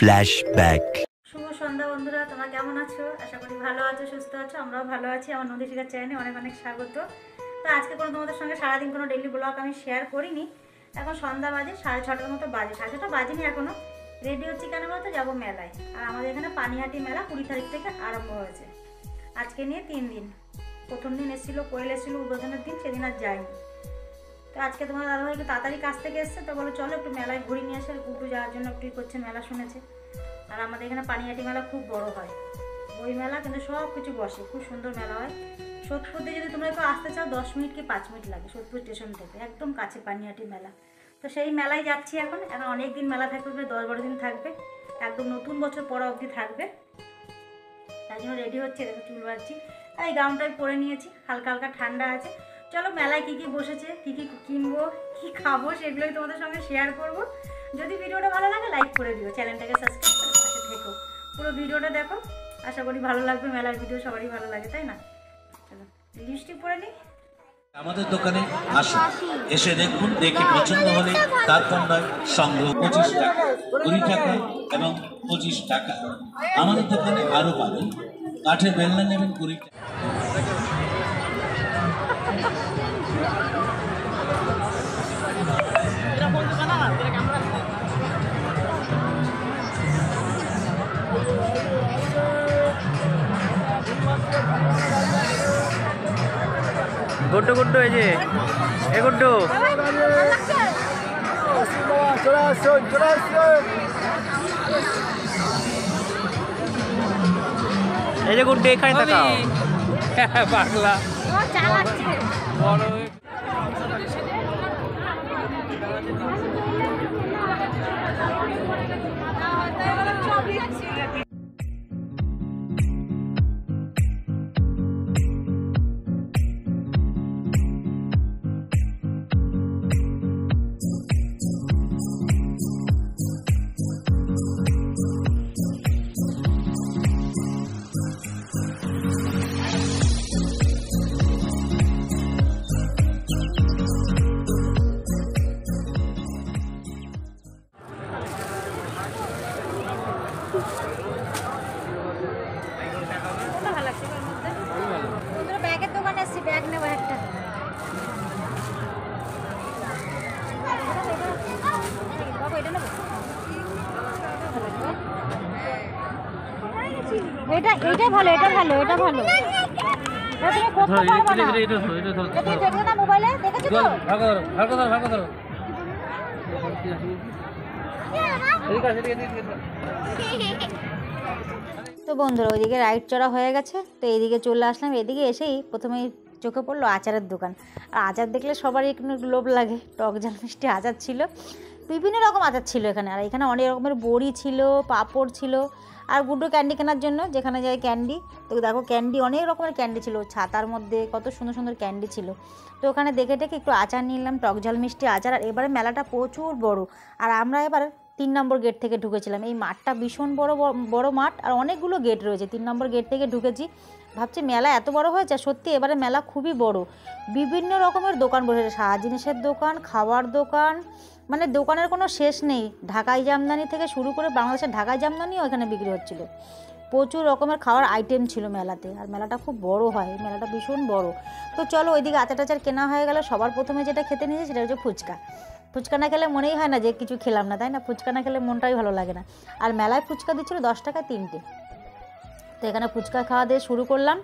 Flashback. শুভ সন্ধ্যা বন্ধুরা, তোমরা কেমন আছো? আশা করি ভালো আছো, সুস্থ আছো। আমরাও ভালো আছি। আমার নদী শিকার চ্যানেলে অনেক অনেক স্বাগত। তো আজকে কোনো তোমাদের সঙ্গে সারাদিন কোনো ডেইলি ব্লগ আমি শেয়ার করিনি। এখন সন্ধ্যা বাজে 6:30টার মতো বাজে, 6:30 বাজেনি এখনও। রেডি হচ্ছি কেন বলতো, যাবো মেলায়। আর আমাদের এখানে পানিহাটি মেলা 20 তারিখ থেকে আরম্ভ হয়েছে। আজকে নিয়ে 3 দিন। প্রথম দিন এসেছিলো কোয়েল, এসেছিলো উদ্বোধনের দিন, সেদিন আর যায়নি। তো আজকে তোমার দাদাভাই একটু তাড়াতাড়ি কাছ থেকে এসছে, তো বলো চলো একটু মেলায় ঘুরে নিয়ে আসে। আর কুটু যাওয়ার জন্য একটু করছে, মেলা শুনেছে। আর আমাদের এখানে পানিহাটি মেলা খুব বড় হয়। ওই মেলা কিন্তু সব কিছু বসে, খুব সুন্দর মেলা হয়। সোদপুর দিয়ে যদি তোমরা একটু আসতে চাও 10 মিনিট কি 5 মিনিট লাগে সোদপুর স্টেশন থেকে, একদম কাছে পানিহাটি মেলা। তো সেই মেলায় যাচ্ছি এখন অনেক দিন মেলা থাকবে, 10-12 দিন থাকবে, একদম নতুন বছর পড়া অবধি থাকবে। তাই জন্য রেডি হচ্ছে, দেখো চুল বাঁধছি। আর এই গাউনটাই পরে নিয়েছি, হালকা হালকা ঠান্ডা আছে। চলো মেলায় কী কী বসেছে, কী কী কিনবো, কী খাবো, সেগুলোই তোমাদের সঙ্গে শেয়ার করবো। যদি ভিডিওটা ভালো লাগে লাইক করে দিও, চ্যানেলটাকে সাবস্ক্রাইব করে পাশে থেকো, পুরো ভিডিওটা দেখো। আশা করি ভালো লাগবে, মেলার ভিডিও সবারই ভালো লাগে, তাই না? চলো লিপস্টিক পরে নিই। আমাদের দোকানে আসুন, এসে দেখুন, দেখে পছন্দ হলে তারপর নয় সংগ্রহ 25 টাকা, 20 টাকা এবং 25 টাকা। আমাদের দোকানে আরও পাবেন, কাঠের বেলনা নেবেন 20 টাকা। গুড্ডু গুড্ডু, এই যে এ গুড্ডু, এই যে গুড্ডু এখানে তাকাও। পাগলা ব্যাগের দোকানে এসছি, ব্যাগ নেবো একটা। এটা এটা ভালো, এটা ভালো, এটা ভালো। মোবাইলে দেখেছো তো? তো বন্ধুরা ওইদিকে রাইড চড়া হয়ে গেছে, তো এইদিকে চলে আসলাম। এদিকে এসেই প্রথমেই চোখে পড়লো আচারের দোকান। আর আচার দেখলে সবারই একটু লোভ লাগে। টক ঝাল মিষ্টি আচার ছিল, বিভিন্ন রকম আচার ছিল এখানে। আর এখানে অনেক রকমের বড়ি ছিল, পাঁপড় ছিল। আর গুড্ডু ক্যান্ডি কেনার জন্য যেখানে যায় ক্যান্ডি, তো দেখো ক্যান্ডি, অনেক রকমের ক্যান্ডি ছিল। ছাতার মধ্যে কত সুন্দর সুন্দর ক্যান্ডি ছিল। তো ওখানে দেখে টেকে একটু আচার নিলাম, টক ঝাল মিষ্টি আচার। আর এবারে মেলাটা প্রচুর বড়। আর আমরা এবার 3 নম্বর গেট থেকে ঢুকেছিলাম। এই মাঠটা ভীষণ বড় মাঠ, আর অনেকগুলো গেট রয়েছে। 3 নম্বর গেট থেকে ঢুকেছি। ভাবছি মেলা এত বড় হয়েছে, সত্যি এবারে মেলা খুবই বড়। বিভিন্ন রকমের দোকান বসেছে, সারা জিনিসের দোকান, খাবার দোকান, মানে দোকানের কোনো শেষ নেই। ঢাকাই জামদানি থেকে শুরু করে বাংলাদেশের ঢাকাই জামদানিও এখানে বিক্রি হচ্ছিল। প্রচুর রকমের খাওয়ার আইটেম ছিল মেলাতে। আর মেলাটা খুব বড় হয়, মেলাটা ভীষণ বড়। তো চলো ওইদিকে আচার টাচার কেনা হয়ে গেল। সবার প্রথমে যেটা খেতে নিয়েছে সেটা হচ্ছে ফুচকা। ফুচকা না খেলে মনেই হয় না যে কিছু খেলাম না, তাই না? ফুচকা না খেলে মনটাই ভালো লাগে না। আর মেলায় ফুচকা দিচ্ছিল 10 টাকায় 3টে। তো এখানে ফুচকা খাওয়া দিয়ে শুরু করলাম।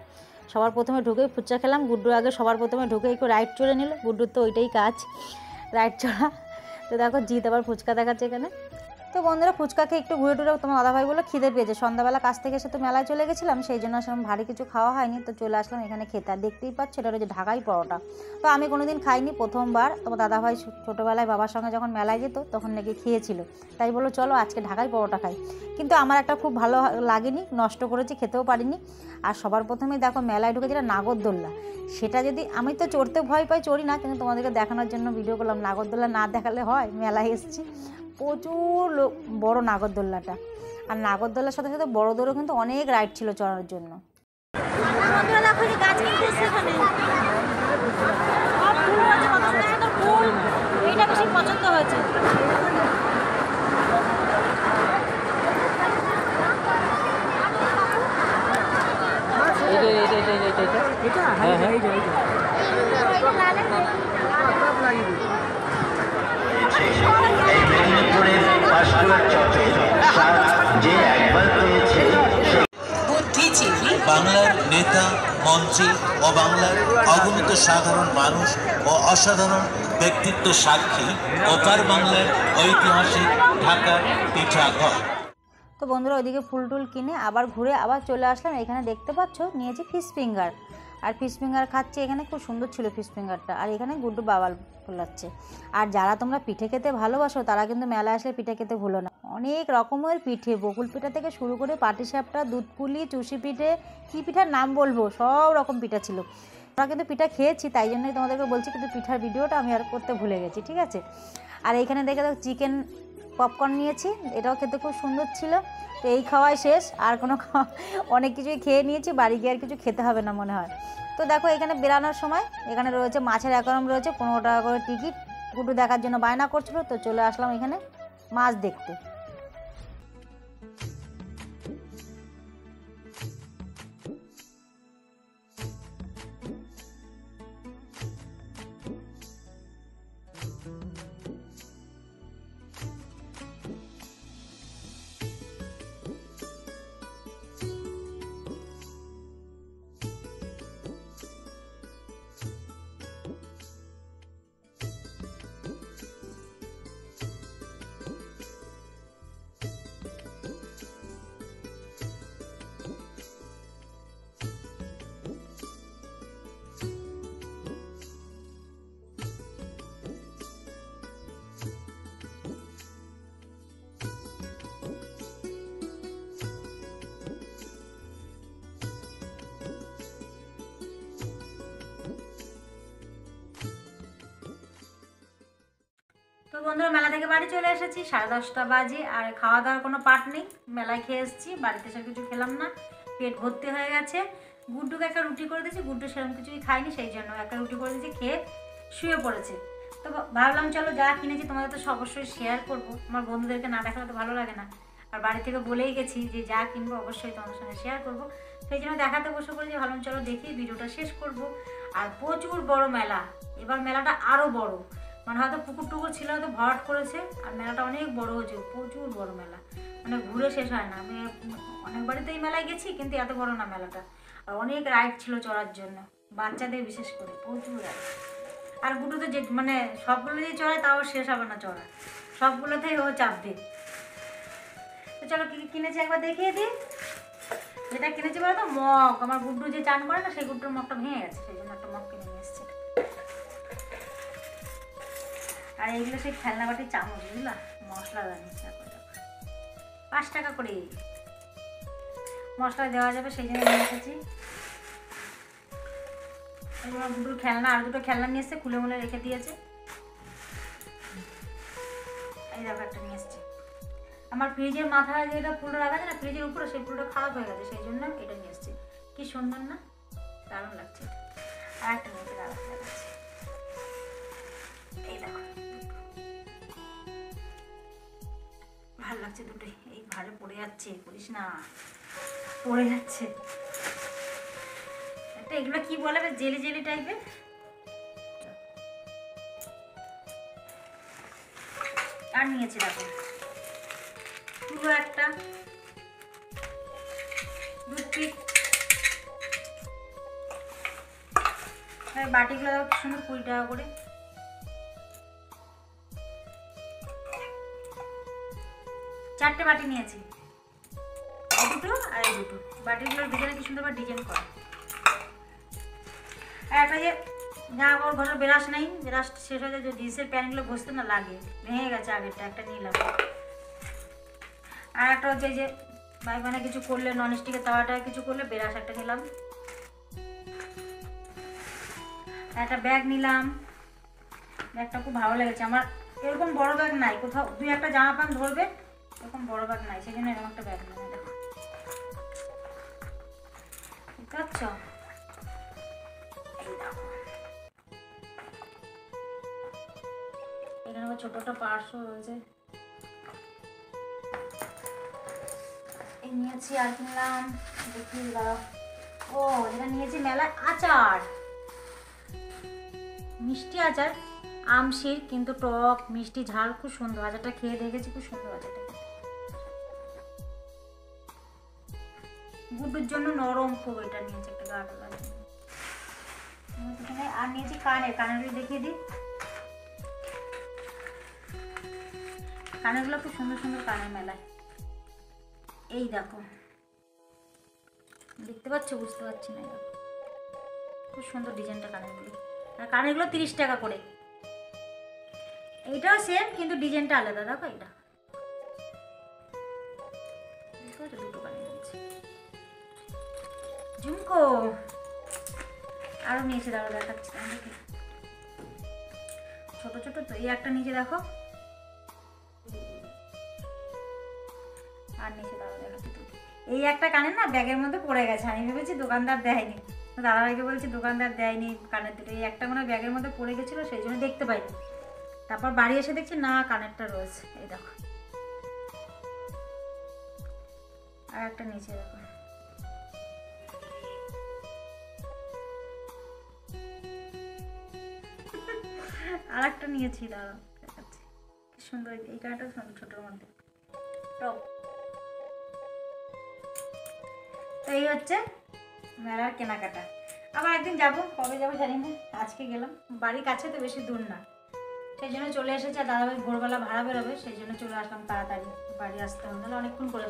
সবার প্রথমে ঢুকেই ফুচকা খেলাম। গুড্ডু আগে সবার প্রথমে ঢুকে একটু রাইড চড়ে নিল। গুড্ডুর তো ওইটাই কাজ, রাইড চড়া। তো দেখো জিৎ আবার ফুচকা দেখাচ্ছে এখানে। তো বন্ধুরা ফুচকা খেয়ে একটু ঘুরে টুরে তোমার দাদাভাই বলে খিদে পেয়েছে। সন্ধ্যাবেলা কাছ থেকে এসে তো মেলায় চলে গেছিলাম, সেই জন্য আসলে ভারী কিছু খাওয়া হয়নি। তো চলে আসলাম এখানে খেতে। আর দেখতেই পাচ্ছ এটা হচ্ছে ঢাকাই পরোটা। তো আমি কোনোদিন খাইনি, প্রথমবার। তোমার দাদাভাই ছোটোবেলায় বাবার সঙ্গে যখন মেলায় যেত তখন নাকি খেয়েছিল, তাই বললো চলো আজকে ঢাকাই পরোটা খাই। কিন্তু আমার একটা খুব ভালো লাগেনি, নষ্ট করেছি, খেতেও পারিনি। আর সবার প্রথমেই দেখো মেলায় ঢুকে যেটা নাগরদোল্লা, সেটা যদি আমি তো চড়তে ভয় পাই, চড়ি না, কিন্তু তোমাদেরকে দেখানোর জন্য ভিডিও করলাম। নাগরদোল্লা না দেখালে হয়, মেলায় এসেছি। প্রচুর বড় নাগরদোল্লাটা। আর নাগরদোল্লার সাথে সাথে বড়দেরও কিন্তু অনেক রাইড ছিল চড়ার জন্য। এইটা বেশি পছন্দ হয়েছে। বলছে এই মেদিনীপুরের পাঁশকুড়ার চপের স্বাদ যে একবার পেয়েছে বাংলার নেতা মন্ত্রী ও বাংলার অগণিত সাধারণ মানুষ ও অসাধারণ ব্যক্তিত্ব সাক্ষী ওপার বাংলার ঐতিহাসিক ঢাকার পিঠাঘর। তো বন্ধুরা ওইদিকে ফুল টুল কিনে আবার ঘুরে আবার চলে আসলাম। এখানে দেখতে পাচ্ছ নিয়েছি ফিশ ফিঙ্গার, আর ফিশ ফিঙ্গার খাচ্ছি। এখানে খুব সুন্দর ছিল ফিশ ফিঙ্গারটা, আর এখানে গুড্ডু বাবাল ফোলাচ্ছে। আর যারা তোমরা পিঠে খেতে ভালোবাসো তারা কিন্তু মেলা আসলে পিঠে খেতে ভুলো না। অনেক রকমের পিঠে, বকুল পিঠা থেকে শুরু করে পাটিসাপটা, দুধ পুলি, চুষি পিঠে, কী পিঠার নাম বলবো, সব রকম পিঠা ছিল। আমরা কিন্তু পিঠা খেয়েছি, তাই জন্যই তোমাদেরকে বলছি, কিন্তু পিঠার ভিডিওটা আমি আর করতে ভুলে গেছি, ঠিক আছে। আর এইখানে দেখে দেখো চিকেন পপকর্ন নিয়েছি, এটাও খেতে খুব সুন্দর ছিল। তো এই খাওয়াই শেষ, আর কোনো অনেক কিছুই খেয়ে নিয়েছি, বাড়ি গিয়ে আর কিছু খেতে হবে না মনে হয়। তো দেখো এখানে বেরানোর সময় এখানে রয়েছে মাছের অ্যাকোয়ারিয়াম রয়েছে, 15 টাকা করে টিকিট। গুড্ডু দেখার জন্য বায়না করছিল, তো চলে আসলাম এখানে মাছ দেখতে। তো বন্ধুরা মেলা থেকে বাড়ি চলে এসেছি, 10:30 বাজে। আর খাওয়া দাওয়ার কোনো পাট নেই, মেলায় খেয়ে এসেছি, বাড়িতে এসে কিছু খেলাম না, পেট ভর্তি হয়ে গেছে। গুড্ডুকে একটা রুটি করে দিয়েছি, গুড্ডু সেরকম কিছুই খায়নি, সেই জন্য একটা রুটি করে দিয়েছি, খেয়ে শুয়ে পড়েছে। তো ভাবলাম চলো যা কিনেছি তোমাদের তো অবশ্যই শেয়ার করবো, আমার বন্ধুদেরকে না দেখালে তো ভালো লাগে না। আর বাড়ি থেকে বলেই গেছি যে যা কিনবো অবশ্যই তোমাদের সঙ্গে শেয়ার করবো, সেই জন্য দেখাতে বসে পড়েছি। ভাবলাম চলো দেখি ভিডিওটা শেষ করব। আর প্রচুর বড় মেলা, এবার মেলাটা আরও বড়, মানে হয়তো পুকুর টুকুর ছিল, হয়তো ভরাট করেছে, আর মেলাটা অনেক বড় হয়েছে, প্রচুর বড় মেলা, মানে ঘুরে শেষ হয় না। আমি অনেকবারই তো এই মেলায় গেছি, কিন্তু এত বড় না মেলাটা। আর অনেক রাইড ছিল চড়ার জন্য, বাচ্চাদের বিশেষ করে প্রচুর রাইড। আর গুড্ডু তো যে মানে সবগুলো দিয়ে চড়ায় তাও শেষ হবে না চড়া, সবগুলোতেই ও চাপবে। তো চলো কী কিনেছি একবার দেখিয়ে দিই। যেটা কিনেছি বলো তো মগ, আমার গুড্ডু যে চান করে না, সেই গুড্ডুর মগটা ভেঙে গেছে, সেই জন্য একটা মগ কিনে নিয়ে এসেছে। আর এইগুলো সেই খেলনা বাটির চামচ, বুঝলা, মশলা দানি, 5 টাকা করে মশলা দেওয়া যাবে, সেই জন্য নিয়ে এসেছি। এবার দুটো খেলনা, আর দুটো খেলনা নিয়ে এসছে, খুলে মুলে রেখে দিয়েছে। এই দেখো একটা নিয়ে এসছে। আমার ফ্রিজের মাথায় যেটা ফুলটা রাখা আছে না, ফ্রিজের উপরে, সেই ফুলটা খারাপ হয়ে গেছে, সেই জন্য এটা নিয়ে এসছে। কি সুন্দর না, দারুণ লাগছে। আর একটা নিচে দেখাচ্ছে, এই দেখো ভালো লাগছে দুটোই। এই ভারে পড়ে যাচ্ছে, করিস না, পড়ে যাচ্ছে। একটা এগুলো কি বলে, জেলি জেলি টাইপের। আর নিয়েছি দেখো পুরো একটা টুথপিক। বাটিগুলো দেখো কি সুন্দর, 20 টাকা করে। চারটে বাটি নিয়েছি, এই দুটো আর এই দুটো। বাটিগুলোর ভিতরে কি সুন্দর ডিজাইন করা। আর একটা যে জামা কাপড় ঘরের ব্রাশ নেই, ব্রাশ শেষ হয়ে যায়, যে জিন্সের প্যান্টগুলো ঘষতে না লাগে, ভেঙে গেছে আগেরটা, একটা নিলাম। আর একটা হচ্ছে যে মানে কিছু করলে, ননস্টিকের তাওয়াটা কিছু করলে ব্রাশ একটা নিলাম। একটা ব্যাগ নিলাম, ব্যাগটা খুব ভালো লেগেছে আমার। এরকম বড় ব্যাগ নাই কোথাও, 2-1টা জামা প্যান্ট ধরবে, এরকম বড় ব্যাগ নাই, সেই জন্য এরকম একটা ব্যাগ নিলাম। দেখো বুঝতে পারছো, এই দেখো এখানে আবার ছোট একটা পার্সও রয়েছে, এই নিয়েছি। আর কিনলাম দেখি দাঁড়াও, ও যেটা নিয়েছি মেলায় আচার, মিষ্টি আচার, আমশির, কিন্তু টক মিষ্টি ঝাল খুব সুন্দর। আচারটা খেয়ে দেখেছি, খুব সুন্দর আচারটা। গুড্ডুর জন্য নরম খুব, এটা নিয়েছে একটা গাঢ় লাগে। আর নিয়েছি কানেরগুলো দেখিয়ে দিই। কানেরগুলো খুব সুন্দর সুন্দর কানের মেলায়। এই দেখো, দেখতে পাচ্ছ? বুঝতে পারছি না, খুব সুন্দর ডিজাইনটা কানেরগুলো। আর কানেরগুলো 30 টাকা করে। এইটাও সেম, কিন্তু ডিজাইনটা আলাদা। দেখো এটা দুটো কানের নিয়েছি। ঝুমকো আরো নিয়েছে, দাঁড়া দেখাচ্ছি। ছোট ছোট তো, এই একটা নিচে দেখো, আর নিচে দাঁড়া দেখাচ্ছি। এই একটা কানের না ব্যাগের মধ্যে পড়ে গেছে, আমি ভেবেছি দোকানদার দেয়নি। দাদাভাইকে বলছি দোকানদার দেয়নি কানের দুটো। এই একটা মানে ব্যাগের মধ্যে পড়ে গেছিলো, সেই জন্য দেখতে পাইনি। তারপর বাড়ি এসে দেখছি না, কানেরটা রয়েছে। এই দেখো, আর একটা নিচে দেখো। আর একটা নিয়েছি, দাঁড়াও দেখাচ্ছি। কি সুন্দর এই কানেরটা, সুন্দর ছোটোর মধ্যে টপ। তো এই হচ্ছে মেলার কেনাকাটা। আবার একদিন যাবো, কবে যাবো জানি না। আজকে গেলাম, বাড়ির কাছে তো, বেশি দূর না, সেই জন্য চলে এসেছে। আর দাদাভাই ভোরবেলা ভাড়া বেরোবে, সেই জন্য চলে আসলাম তাড়াতাড়ি। বাড়ি আসতে হবে, নাহলে অনেকক্ষণ করে।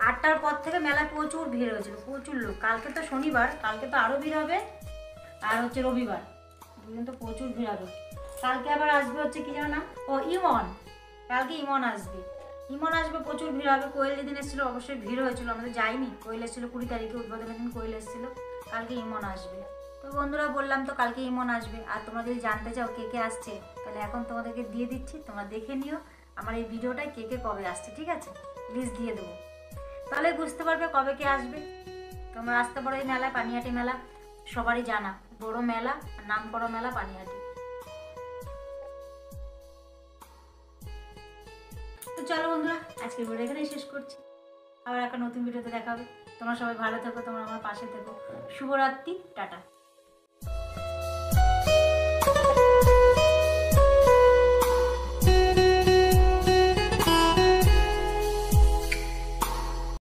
8টার পর থেকে মেলায় প্রচুর ভিড় হয়েছিল, প্রচুর লোক। কালকে তো শনিবার, কালকে তো আরও ভিড় হবে। আর হচ্ছে রবিবার, দুদিন তো প্রচুর ভিড় হবে। কালকে আবার আসবে হচ্ছে কি জানো না, ও ইমন, কালকে ইমন আসবে। ইমন আসবে, প্রচুর ভিড় হবে। কোয়েল যেদিন এসেছিলো অবশ্যই ভিড় হয়েছিল, আমাদের যাইনি। কোয়েল এসেছিলো 20 তারিখে, উদ্বোধনের দিন কোয়েল এসেছিলো। কালকে ইমন আসবে। তো বন্ধুরা বললাম তো, কালকে ইমন আসবে। আর তোমরা যদি জানতে চাও কে কে আসছে, তাহলে এখন তোমাদেরকে দিয়ে দিচ্ছি, তোমরা দেখে নিও আমার এই ভিডিওটায় কে কে কবে আসছে, ঠিক আছে? লিস্ট দিয়ে দেবো, তাহলে বুঝতে পারবে কবে কে আসবে। তোমরা আসতে পারো এই মেলায়, পানিহাটি মেলা সবারই জানা, বড় মেলা, নাম করা মেলা পানিহাটি। তো চলো বন্ধুরা, আজকের ভিডিও এখানেই শেষ করছি। আবার একটা নতুন ভিডিওতে দেখা হবে। তোমরা সবাই ভালো থেকো, তোমরা আমার পাশে থেকো। শুভরাত্রি, টাটা।